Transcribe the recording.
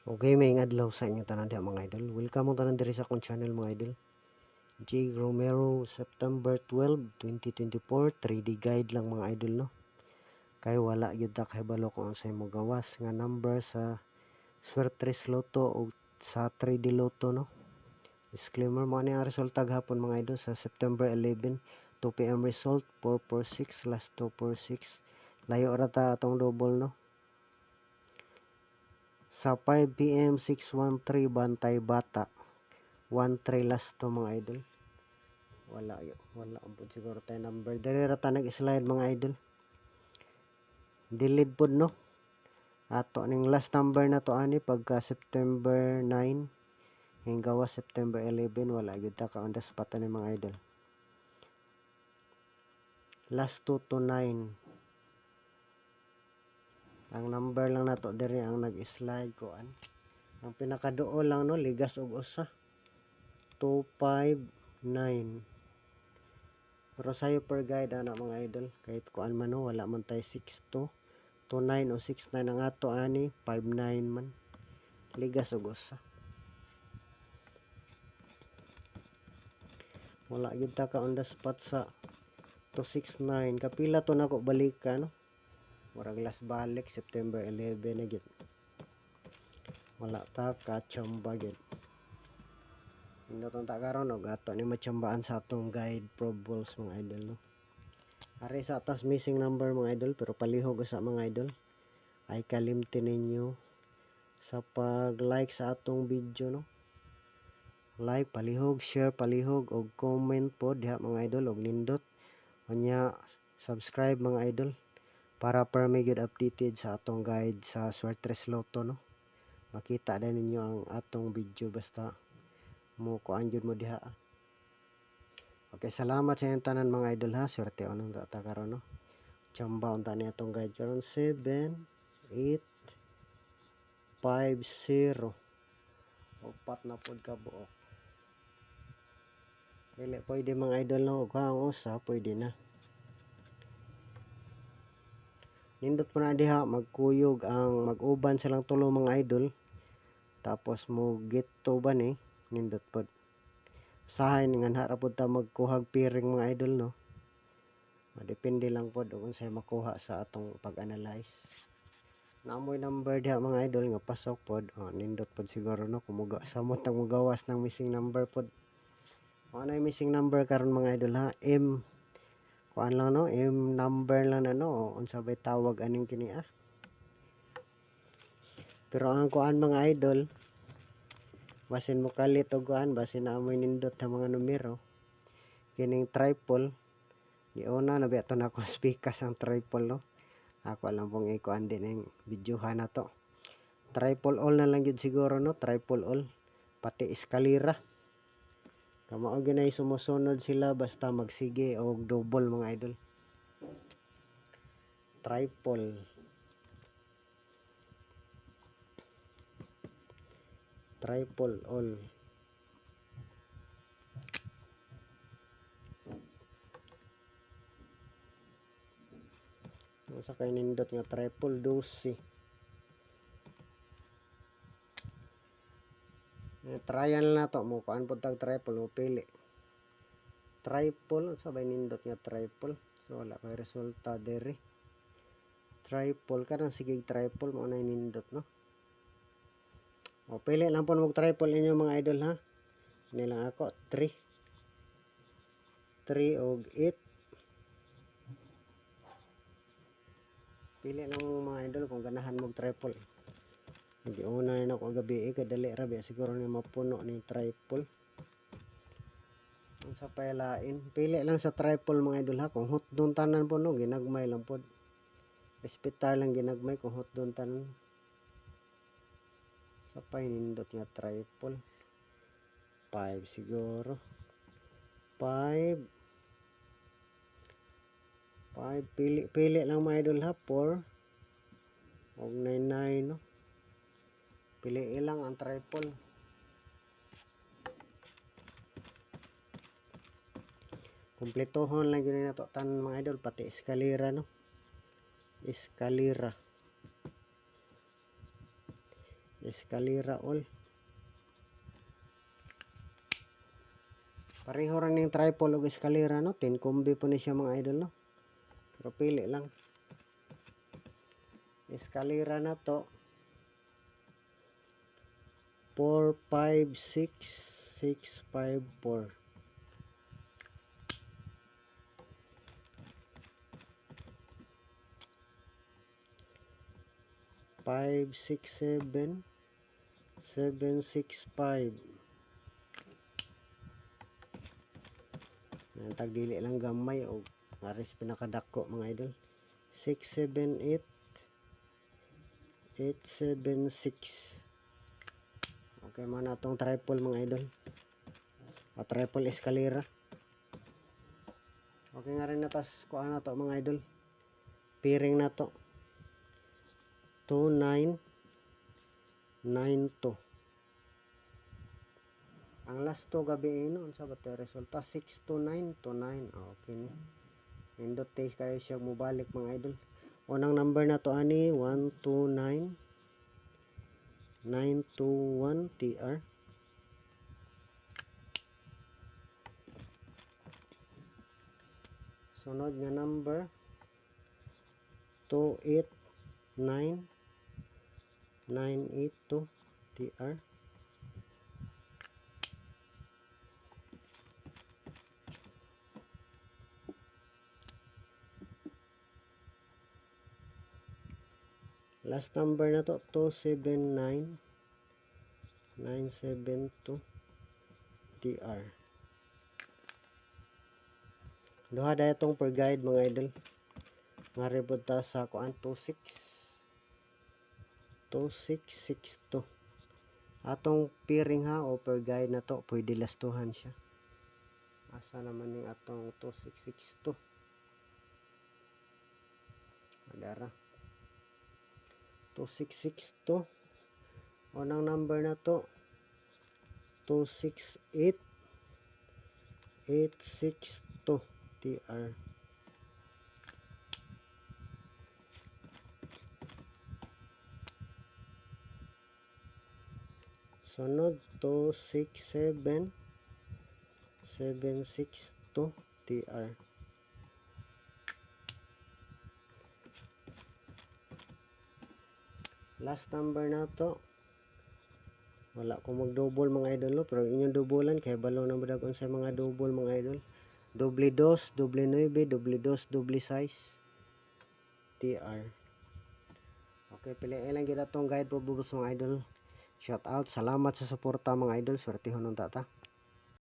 Okay, may adlaw sa inyo tanan diha mga idol. Welcome mo tanan diri sa akong channel mga idol. J. Romero, September 12, 2024, 3D guide lang mga idol no. Kay wala gyud ta kahibalo kung ang say mo gawas nga number sa Swertres Lotto o sa 3D Lotto no. Disclaimer mo ani ang resulta gahapon mga idol sa September 11, 2 PM result 446 last 246. Layo ra ta atong double no. Sa 5 PM 613 Bantay Bata 13 last to mga idol. Wala ang siguro tayo number. Dali ra ta nag-slide mga idol. Delete pod no. Ato ning last number na to ani pagka September 9 hinggawa September 11 wala gyud ta ka on the spot ani mga idol. Last 2 to 9. Ang number lang nato diri ang nag-slide ko an. Ang pinakaduo lang no ligas og usa. 259. Pero sayo per guide ana mga idol kahit kuan man no wala man tay 62 29 o 69 ang ato ani 59 man ligas og usa. Wala gyud ta ka on the spot sa 269 kapila to nako balika no murag last balik September 11 na gyud wala ta ka chamba gyud indotong ta karon og ato ni machambaan sa atong guide probables mga idol no. Ari sa atas missing number mga idol pero palihog sa mga idol ay kalimtin ninyo sa pag-like sa atong video no. Like palihog, share palihog og comment po diha mga idol og nindot unya subscribe mga idol para permi gyud updated sa atong guide sa Swertres Lotto no. Makita din ninyo ang atong video basta mo kuan gyud mo diha. Okay, salamat sa inyong tanan mga idol ha. Swerte unong ta karon no. Chamba unta ni atong guide karon 7 8 5 0 upat na pod ka buok. Dili pwede mga idol no og ang usa pwede na. Nindot pa na diha magkuyog ang mag-uban silang tulo mga idol. Tapos mo get to ba ni nindot pod. Sahay nga hara pod ta magkuhag piring mga idol no. Depende lang pod kung unsay makuha sa atong pag-analyze. Naamoy number diha mga idol nga pasok pod. Nindot pod siguro no kumuga samot ang mugawas ng missing number pod. Ano yung missing number karon mga idol ha? Kuan lang no, number lang na no, unsa bay tawag aning kini ah. Pero ang kuan mga idol, basin mo kalit og kuan, basin na amoy nindot sa mga numero. Kining triple, di una na beto na ko speakas ang triple no. Ako alam pong ikuan din ang videohan na to. Triple all na lang gyud siguro no, triple all. Pati eskalera. Kamao ginay sumusunod sila basta magsige og double mga idol. Triple. Triple all. Sa kay nindot nga triple 12. Trial na to mo kuan pud tag triple mo pili. Triple sa bay nindot nga triple. So wala kay resulta diri. Triple kanang sige triple mo na nindot no. O pili lang po mag triple inyo mga idol ha. Ini lang ako 3 og 8. Pili lang mga idol kung ganahan mo triple. Hindi una na ako gabi kadali ra ba siguro ni mapuno ni triple. Unsa pa lain? Pili lang sa triple mga idol ha kung hot don tanan po no ginagmay lang pod. Respetar lang ginagmay kung hot don tanan. Sa pa nindot nga triple. 5 siguro. 5 pili lang mga idol ha 4 og 99 no. Pili lang ang triple. Kumpletohon lang yun na to tanan mga idol pati eskalera no. Eskalera. eskalera all. Pareho rin yung tripod o eskalera, no? 10 combi po ni siya mga idol, no? Pero pili lang. Eskalera na to 456654. 567765. Tagdili lang gamay o maris pinakadako mga idol. 678876. Okay mo na itong triple mga idol. O triple eskalera. Okay nga rin na tas kuha na to mga idol. Piring na to. 2992. Ang last to gabi ino unsa ba tay resulta 62929. Okay ni. Nindot tay kayo siya mobalik mga idol. Unang number na to ani 129921 TR. Sunod nga number 289982 TR. Last number na to 279972 TR. Duha dayon tong per guide mga idol. Nga ribot ta sa kuan 2662. Atong piring ha o per guide na to pwede lastuhan siya. Asa naman yung atong 2662. Adara 2662. Unang number na to 268862 TR. Sunod 267762 TR. Last number na to. Wala ko mag-double mga idol, no? Pero inyong doublean kay balo na badag unsay mga double mga idol. Doble 2, doble 9, doble 2, doble 6 TR. Okay, piliin lang gid atong guide pro bubos mga idol. Shout out, salamat sa suporta mga idol. Swertehon unta ta.